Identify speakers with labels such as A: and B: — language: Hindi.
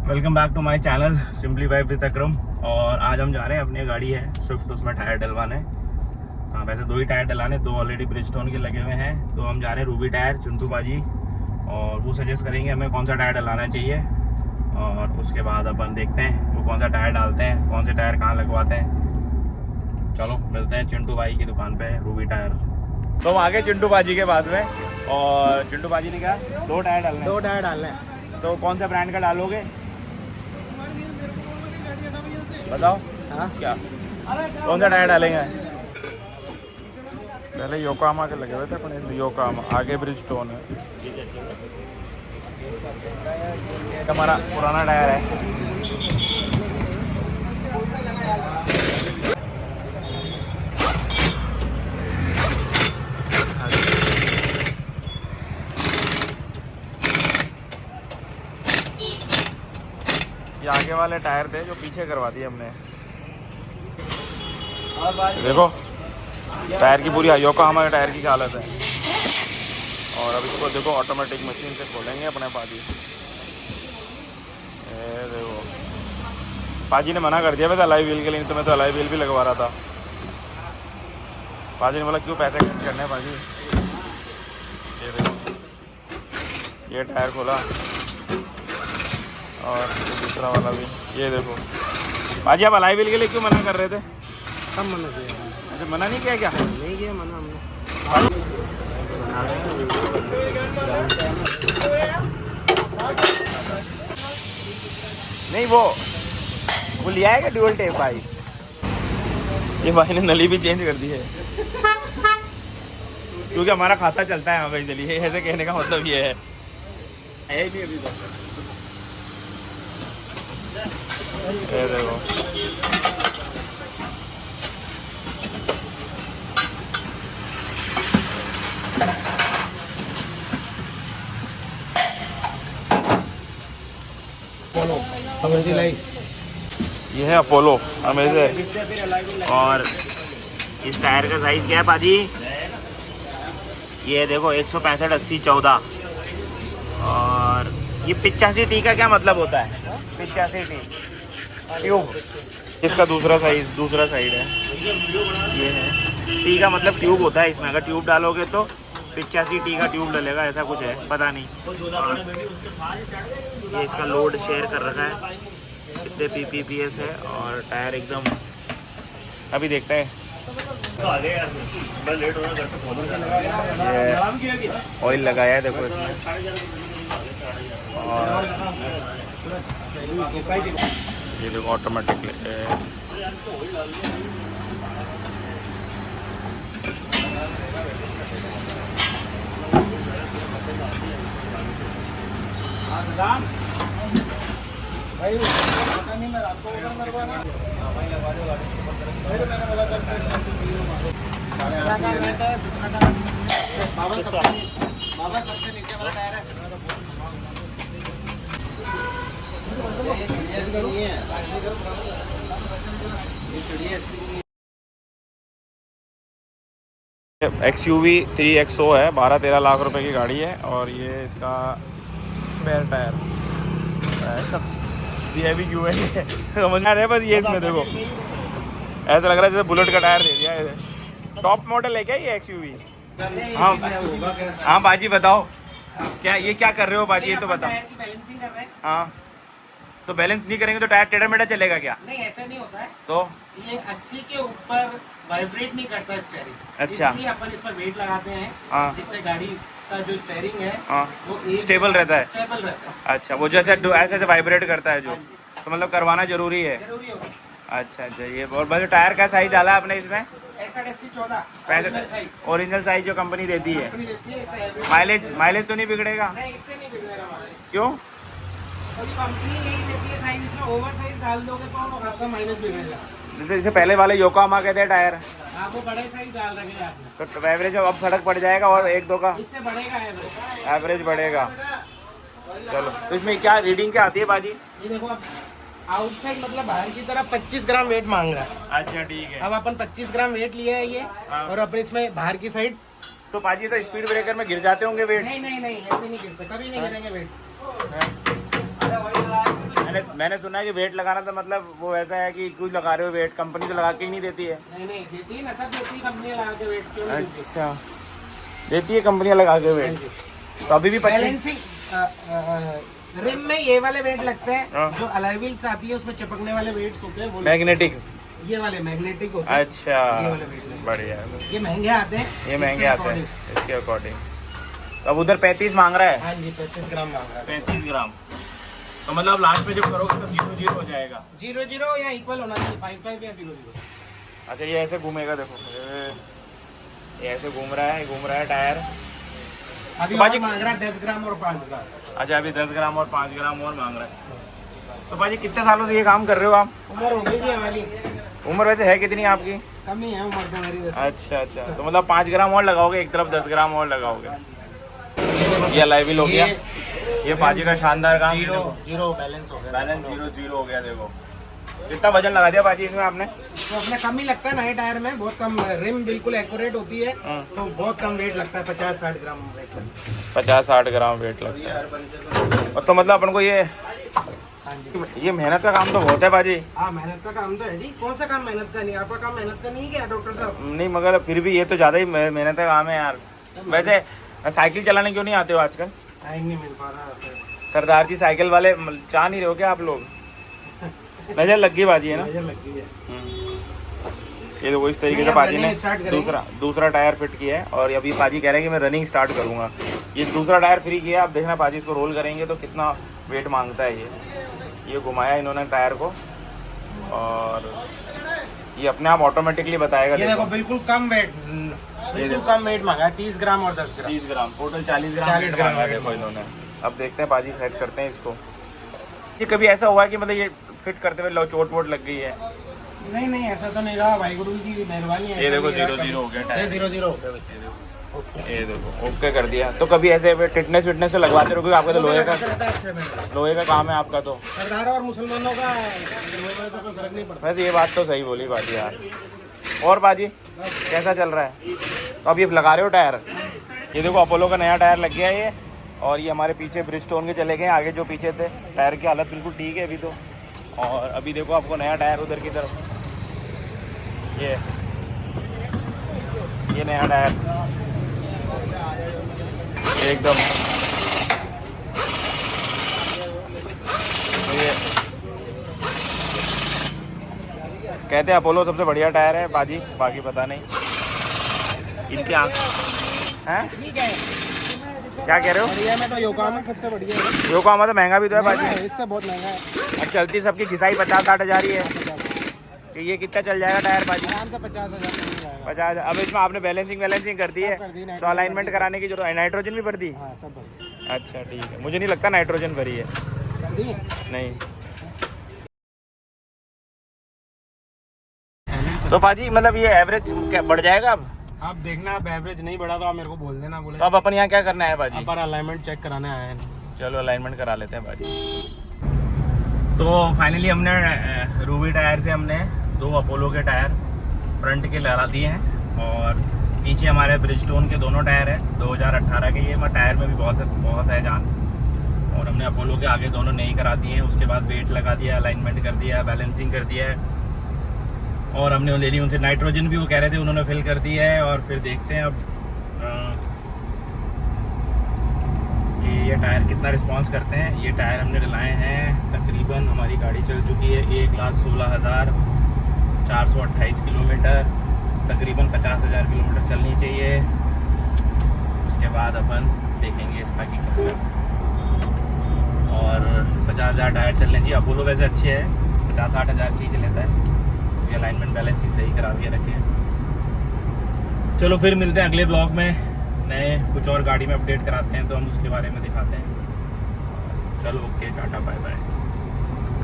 A: Welcome back to my channel simply vibe with Akram. और आज हम जा रहे हैं, अपनी गाड़ी है स्विफ्ट, उसमें टायर डलवाने। हाँ, वैसे 2 ही टायर डलाने, 2 ऑलरेडी ब्रिजस्टोन के लगे हुए हैं। तो हम जा रहे हैं रूबी टायर, चिंटू बाजी, और वो सजेस्ट करेंगे हमें कौन सा टायर डलाना चाहिए। और उसके बाद अपन देखते हैं वो कौन सा टायर डालते हैं, कौन से टायर कहाँ लगवाते हैं। चलो मिलते हैं चिंटू भाई की दुकान पे, रूबी टायर। तो हम आ गए चिंटू बाजी के पास में, और चिंटू बाजी ने क्या 2 टायर डालने।
B: 2 टायर डालना है।
A: तो कौन सा ब्रांड का डालोगे, बताओ।
B: हाँ,
A: क्या कौन सा टायर डालेंगे? पहले योकोहामा के लगे हुए थे अपने, योकोहामा, आगे ब्रिजस्टोन है। हमारा पुराना टायर है। ये आगे वाले टायर थे जो पीछे करवा दिए हमने। देखो टायर की पूरी, योकोहामा के टायर की हालत है। और अब इसको देखो ऑटोमेटिक मशीन से खोलेंगे अपने पाजी। ये देखो पाजी ने मना कर दिया वैसे अलाई व्हील के लिए, तो मैं तो अलाई व्हील भी लगवा रहा था। पाजी ने बोला क्यों पैसे खर्च करने हैं पाजी। ये देखो ये टायर खोला, और दूसरा वाला भी। ये देखो पाजी, आप अलाई व्हील के लिए क्यों मना कर रहे थे?
B: सब मना किया।
A: अच्छा, मना नहीं किया क्या?
B: नहीं किया मना हमने।
A: नहीं, वो लिया है क्या ड्यूल टेप भाई? ये भाई ने नली भी चेंज कर दी है, क्योंकि हमारा खाता चलता है यहाँ पे, चलिए ऐसे कहने का मतलब ये है। नहीं अभी तो ये देखो ये है अपोलो अमेज़न। और इस टायर का साइज क्या है पाजी? ये देखो 165 80 14। और ये 85T का क्या मतलब होता है? 85T ट्यूब, इसका दूसरा साइड है। ये है टी का मतलब ट्यूब होता है इसमें, अगर ट्यूब डालोगे तो 85T का ट्यूब डलेगा, ऐसा कुछ है, पता नहीं। ये इसका लोड शेयर कर रखा है, कितने PPPS है, और टायर एकदम अभी देखते हैं। ये ऑयल लगाया है देखो इसमें, और ये देखो ऑटोमेटिक
B: सबसे नीचे वाला टायर है।
A: XUV 3XO है, 12-13 लाख रुपए की गाड़ी है। और ये इसका स्पेयर टायर ये भी क्यों है समझ आ रहा है बस। ये इसमें देखो ऐसा लग रहा है जैसे बुलेट का टायर दे दिया है। टॉप मॉडल है क्या ये XUV? हाँ हाँ बाजी बताओ, क्या ये क्या कर रहे हो बाजी, ये तो बताओ।
B: बैलेंसिंग कर रहे हैं।
A: हाँ तो बैलेंस नहीं करेंगे तो टायर टेढ़ा मेढ़ा चलेगा क्या?
B: नहीं, ऐसा नहीं होता है।
A: तो
B: ये 80 के ऊपर वाइब्रेट नहीं करता स्टीयरिंग।
A: अच्छा,
B: इसलिए अपन इस पर वेट लगाते हैं,
A: हाँ,
B: जिससे गाड़ी का जो स्टीयरिंग है
A: हाँ,
B: वो
A: स्टेबल रहता है।
B: स्टेबल रहता है।
A: अच्छा, वो जैसे ऐसे ऐसे वाइब्रेट करता है जो, तो मतलब करवाना जरूरी है।
B: जरूरी होगा।
A: अच्छा अच्छा, ये और बस टायर का साइज डाला आपने इसमें
B: 65-80-14
A: ओरिजिनल साइज जो कंपनी देती है।
B: कंपनी देती है। इससे average
A: माइलेज तो नहीं बिगड़ेगा?
B: नहीं, इससे नहीं बिगड़ेगा माइलेज।
A: क्यों?
B: क्योंकि कंपनी यही देती है साइज, इसमें ओवर साइज डाल दोगे तो आपका माइलेज बिगड़ेगा।
A: जैसे पहले वाले योकोहामा के थे टायर,
B: हाँ, वो बड़े साइज डाल रखे आपने,
A: तो एवरेज अब फर्क पड़ जाएगा, और 1-2 का
B: इससे बढ़ेगा एवरेज।
A: एवरेज बढ़ेगा। चलो, तो इसमें क्या रीडिंग क्या आती है बाजी?
B: ये देखो, अब आउटसाइड मतलब बाहर की तरफ 25 ग्राम वेट मांग रहा है।
A: अच्छा ठीक है।
B: अब अपन 25 ग्राम वेट लिया है ये, और अपन इसमें बाहर की साइड।
A: तो पाजी तो स्पीड ब्रेकर में गिर जाते होंगे वेट?
B: नहीं नहीं नहीं, ऐसे नहीं गिरते, कभी नहीं गिरेंगे वेट।
A: मैंने सुना है कि वेट लगाना तो मतलब वो ऐसा है कि कुछ लगा रहे हो वेट, कंपनी तो लगा के ही नहीं देती है।
B: नहीं देती है ना, सब देती है कंपनी लगा के वेट, क्यों नहीं देती?
A: अच्छा, देती है कंपनियां लगा के वेट। तो अभी भी 25
B: बैलेंसिंग रिम में ये वाले वेट लगते हैं, जो अलॉय व्हील्स आती है उसमें चिपकने वाले वेट्स होते हैं वो
A: मैग्नेटिक,
B: ये वाले मैग्नेटिक होते हैं।
A: अच्छा
B: ये वाले वेट लगते
A: बढ़िया,
B: हैं, ये महंगे आते हैं,
A: ये महंगे
B: इसके
A: आते हैं
B: according।
A: इसके अकॉर्डिंग। तो अब उधर 35 मांग रहा है,
B: हाँ जी 35 ग्राम मांग रहा है।
A: 35 ग्राम। तो मतलब लास्ट में जब करोगे तो 0-0 हो जाएगा।
B: 0-0 या इक्वल होना चाहिए, 5-5 या 0-0।
A: अच्छा ये ऐसे घूमेगा, देखो ये ऐसे घूम रहा है टायर।
B: अभी
A: तो
B: और मांग रहा है 10 ग्राम और 5 ग्राम।
A: अच्छा अभी 10 ग्राम और 5 ग्राम और मांग रहा है। तो भाजी कितने सालों से ये काम कर रहे हो आप?
B: उम्र हो गई थी हमारी।
A: उम्र वैसे है कितनी आपकी?
B: कम ही है उम्र तो हमारी वैसे।
A: अच्छा, तो मतलब 5 ग्राम और लगाओगे, एक तरफ 10 ग्राम और लगाओगे। ये लाइविल हो गया, ये पाजी का शानदार काम।
B: 0 बैलेंस हो गया,
A: बैलेंस 0-0 हो गया। देखो कितना वजन लगा दिया पाजी इसमें आपने?
B: तो अपने कम ही लगता है नए टायर में, बहुत कम। रिम बिल्कुल एक्यूरेट होती है तो बहुत कम वेट लगता है, 50-60 ग्राम वेट लगता है।
A: 50-60 ग्राम वेट लगता है। और तो मतलब अपन को ये मेहनत का काम तो बहुत है बाजी।
B: हाँ मेहनत का काम तो है जी, कौन सा काम मेहनत का नहीं? आपका काम मेहनत का नहीं क्या डॉक्टर साहब?
A: नहीं मगर फिर भी ये तो ज़्यादा ही मेहनत का काम है यार। वैसे साइकिल चलाने क्यों नहीं आते हो आजकल?
B: टाइम नहीं मिल पा रहा।
A: सरदार जी साइकिल वाले चाह नहीं रहे हो क्या आप लोग? नजर लग गई बाजी है ना?
B: नजर लग गई है।
A: ये देखो इस तरीके से पाजी ने दूसरा टायर फिट किया है। और अभी पाजी कह रहे हैं कि मैं रनिंग स्टार्ट करूँगा। ये दूसरा टायर फ्री किया है, अब देखना पाजी इसको रोल करेंगे तो कितना वेट मांगता है। ये घुमाया इन्होंने टायर को और ये अपने आप ऑटोमेटिकली बताएगा।
B: ये देखो बिल्कुल कम वेट, बिल्कुल कम वेट मांगा है, 30 ग्राम और 10 ग्राम।
A: 30 ग्राम टोटल 40 ग्राम मांगा देखो इन्होंने। अब देखते हैं पाजी सेट करते हैं इसको। ये कभी ऐसा हुआ है कि मतलब ये फिट करते हुए चोट वोट लग गई है?
B: नहीं ऐसा तो नहीं रहा, वाहिगुरु की मेहरबानी है।
A: ये देखो 0-0 हो गया टायर।
B: 0-0 हो गया।
A: ये देखो ओके कर दिया। तो कभी ऐसे टिटनेस विटनेस तो लगवाते रहोगे? आपका तो लोहे का काम है आपका तो।
B: सरदार और मुसलमानों का कोई फर्क नहीं पड़ता।
A: वैसे ये बात तो सही बोली बाजी यार। और बाजी कैसा चल रहा है? तो अब ये लगा रहे हो टायर? ये देखो अपोलो का नया टायर लग गया है ये। और ये हमारे पीछे ब्रिजस्टोन के चले गए, आगे जो पीछे थे टायर की हालत बिल्कुल ठीक है अभी तो। और अभी देखो आपको नया टायर उधर की तरफ, ये नया टायर एकदम। ये कहते हैं अपोलो सबसे बढ़िया टायर है बाजी, बाकी पता नहीं इनके आँख हैं।
B: ठीक है,
A: क्या कह रहे हो?
B: बढ़िया में तो योकोहामा सबसे बढ़िया है।
A: योकोहामा तो महंगा भी तो है बाजी,
B: इससे बहुत महंगा है।
A: अब चलती सबकी घिसाई 50-60 हज़ार ही है। तो ये कितना चल जाएगा टायर बाजी?
B: आराम से 50,000 मिल जाएगा।
A: 50। अब इसमें आपने बैलेंसिंग कर दी है तो अलाइनमेंट कराने की जरूरत है। नाइट्रोजन भी भर दी?
B: हाँ सब भर दी।
A: अच्छा ठीक है, मुझे नहीं लगता नाइट्रोजन भरी है।
B: कर दी?
A: नहीं। तो पाजी मतलब ये एवरेज क्या बढ़ जाएगा अब?
B: आप देखना, अब एवरेज नहीं बढ़ा तो आप मेरे को बोल देना। बोले
A: तो अब अपन यहाँ क्या करना है बाजी?
B: पर अलाइनमेंट चेक कराने आए हैं।
A: चलो अलाइनमेंट करा लेते हैं बाजी। तो फाइनली हमने रूबी टायर से हमने 2 अपोलो के टायर फ्रंट के लगा दिए हैं। और पीछे हमारे ब्रिजस्टोन के दोनों टायर हैं 2018 के। ये टायर में भी बहुत है जान। और हमने अपोलो के आगे दोनों नई करा दिए हैं। उसके बाद वेट लगा दिया, अलाइनमेंट कर दिया, बैलेंसिंग कर दिया है। और हमने ले ली उनसे नाइट्रोजन भी, वो कह रहे थे, उन्होंने फिल कर दी है। और फिर देखते हैं अब ये टायर कितना रिस्पांस करते हैं। ये टायर हमने डलाए हैं, तकरीबन हमारी गाड़ी चल चुकी है 1,16,428 किलोमीटर, तकरीबन 50,000 किलोमीटर चलनी चाहिए। उसके बाद अपन देखेंगे इसका की कितना। और 50,000 टायर चलने चाहिए। अपोलो वैसे अच्छी है, 50-60 हज़ार खींच लेता है। ये अलाइनमेंट बैलेंसिंग सही करा के रखे। चलो फिर मिलते हैं अगले ब्लॉग में, नए कुछ और गाड़ी में अपडेट कराते हैं तो हम उसके बारे में दिखाते हैं। चलो ओके, टाटा बाय बाय।